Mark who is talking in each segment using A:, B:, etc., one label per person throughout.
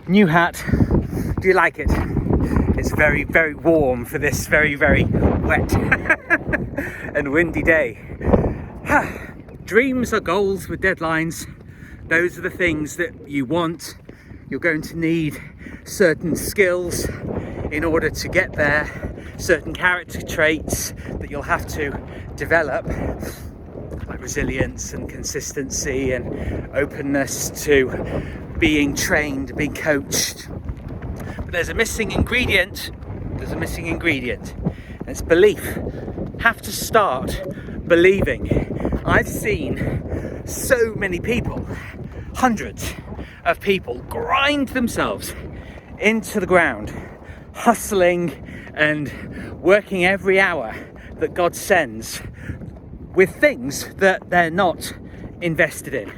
A: New hat. Do you like it? It's very, very warm for this very, very wet and windy day. Dreams are goals with deadlines. Those are the things that you want. You're going to need certain skills in order to get there, certain character traits that you'll have to develop, like resilience and consistency and openness to being trained, being coached. But there's a missing ingredient. And it's belief. Have to start believing. I've seen so many people, hundreds of people, grind themselves into the ground, hustling and working every hour that God sends with things that they're not invested in,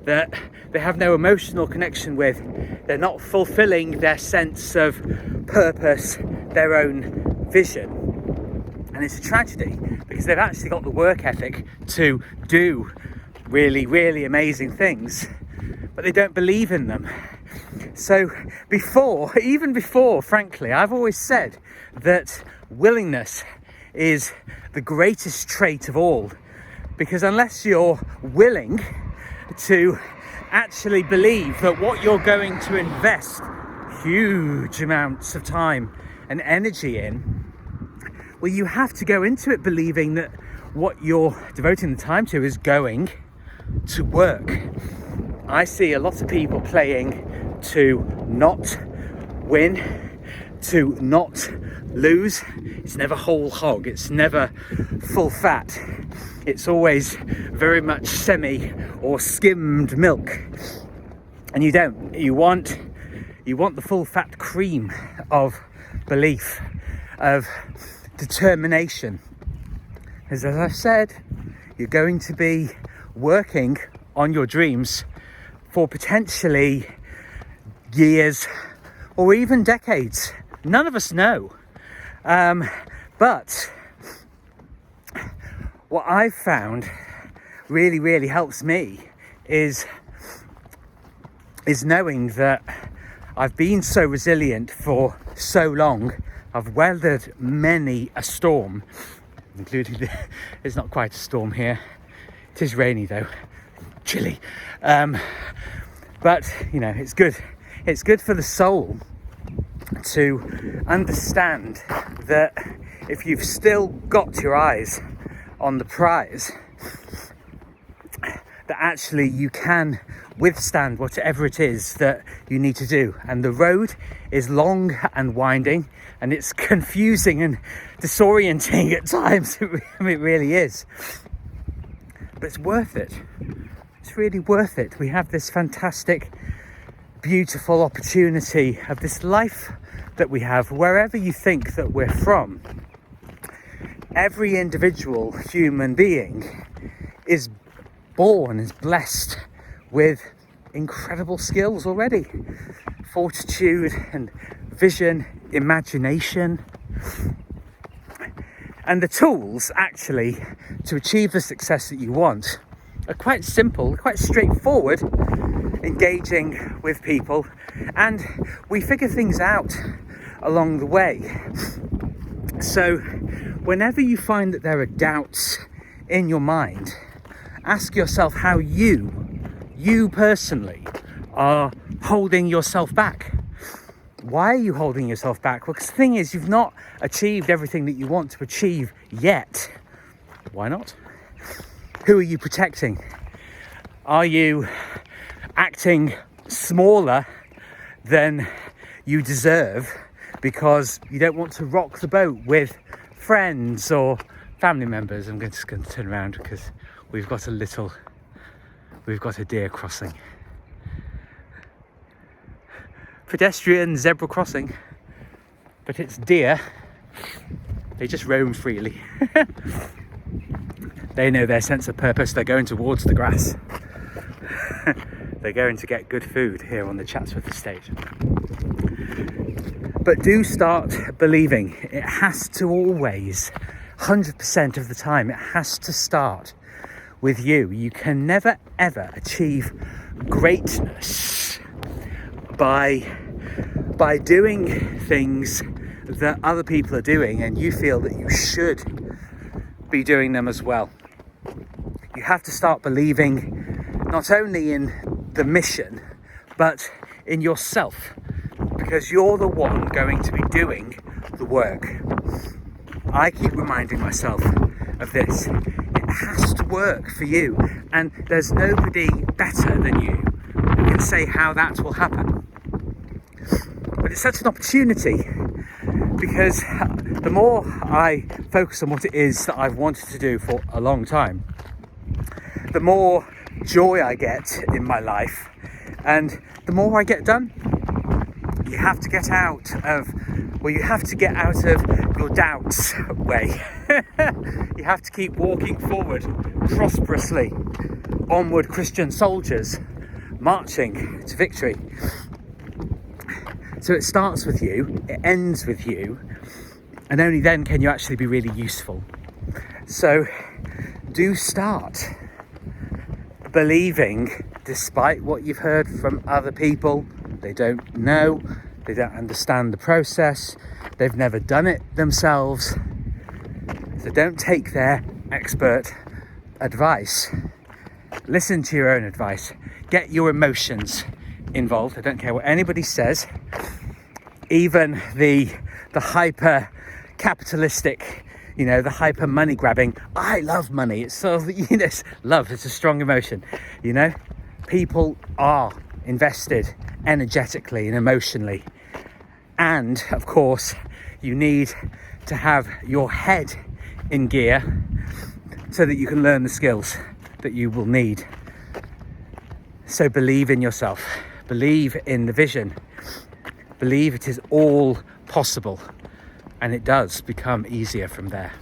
A: that they have no emotional connection with. They're not fulfilling their sense of purpose, their own vision. And it's a tragedy because they've actually got the work ethic to do really, really amazing things, but they don't believe in them. So even before, frankly, I've always said that willingness is the greatest trait of all, because unless you're willing to actually believe that what you're going to invest huge amounts of time and energy in, well, you have to go into it believing that what you're devoting the time to is going to work. I see a lot of people playing to not win, to not lose. It's never whole hog, it's never full fat. It's always very much semi or skimmed milk. And you don't. You want the full fat cream of belief, of determination. As I've said, you're going to be working on your dreams for potentially years or even decades. None of us know. But what I've found really, really helps me is knowing that I've been so resilient for so long. I've weathered many a storm, including it's not quite a storm here. It is rainy though, chilly. But you know, it's good. It's good for the soul to understand that if you've still got your eyes on the prize, that actually you can withstand whatever it is that you need to do. And the road is long and winding, and it's confusing and disorienting at times. It really is. But it's worth it. It's really worth it. We have this fantastic, beautiful opportunity of this life that we have, wherever you think that we're from. Every individual human being is born, is blessed with incredible skills already. Fortitude and vision, imagination. And the tools actually to achieve the success that you want are quite simple, quite straightforward. Engaging with people, and we figure things out along the way. So whenever you find that there are doubts in your mind, ask yourself how you personally are holding yourself back. Why are you holding yourself back? Well, because the thing is, you've not achieved everything that you want to achieve yet. Why not? Who are you protecting? Are you acting smaller than you deserve because you don't want to rock the boat with friends or family members? I'm just going to turn around because we've got a deer crossing. Pedestrian zebra crossing, but it's deer. They just roam freely. They know their sense of purpose. They're going towards the grass. They're going to get good food here on the Chatsworth estate. But do start believing. It has to always, 100% of the time, it has to start with you. You can never ever achieve greatness by by doing things that other people are doing and you feel that you should be doing them as well. You have to start believing not only in the mission, but in yourself, because you're the one going to be doing the work. I keep reminding myself of this. It has to work for you, and there's nobody better than you who can say how that will happen. But it's such an opportunity, because the more I focus on what it is that I've wanted to do for a long time, the more joy I get in my life, and the more I get done. You have to get out of your doubts way. You have to keep walking forward prosperously, onward Christian soldiers, marching to victory. So it starts with you, it ends with you, and only then can you actually be really useful. So do start believing, despite what you've heard from other people. They don't know, they don't understand the process, they've never done it themselves. So don't take their expert advice. Listen to your own advice. Get your emotions involved. I don't care what anybody says. Even the hyper capitalistic, the hyper money grabbing. I love money. It's sort of, love, it's a strong emotion. People are invested energetically and emotionally. And of course, you need to have your head in gear so that you can learn the skills that you will need. So believe in yourself, believe in the vision, believe it is all possible, and it does become easier from there.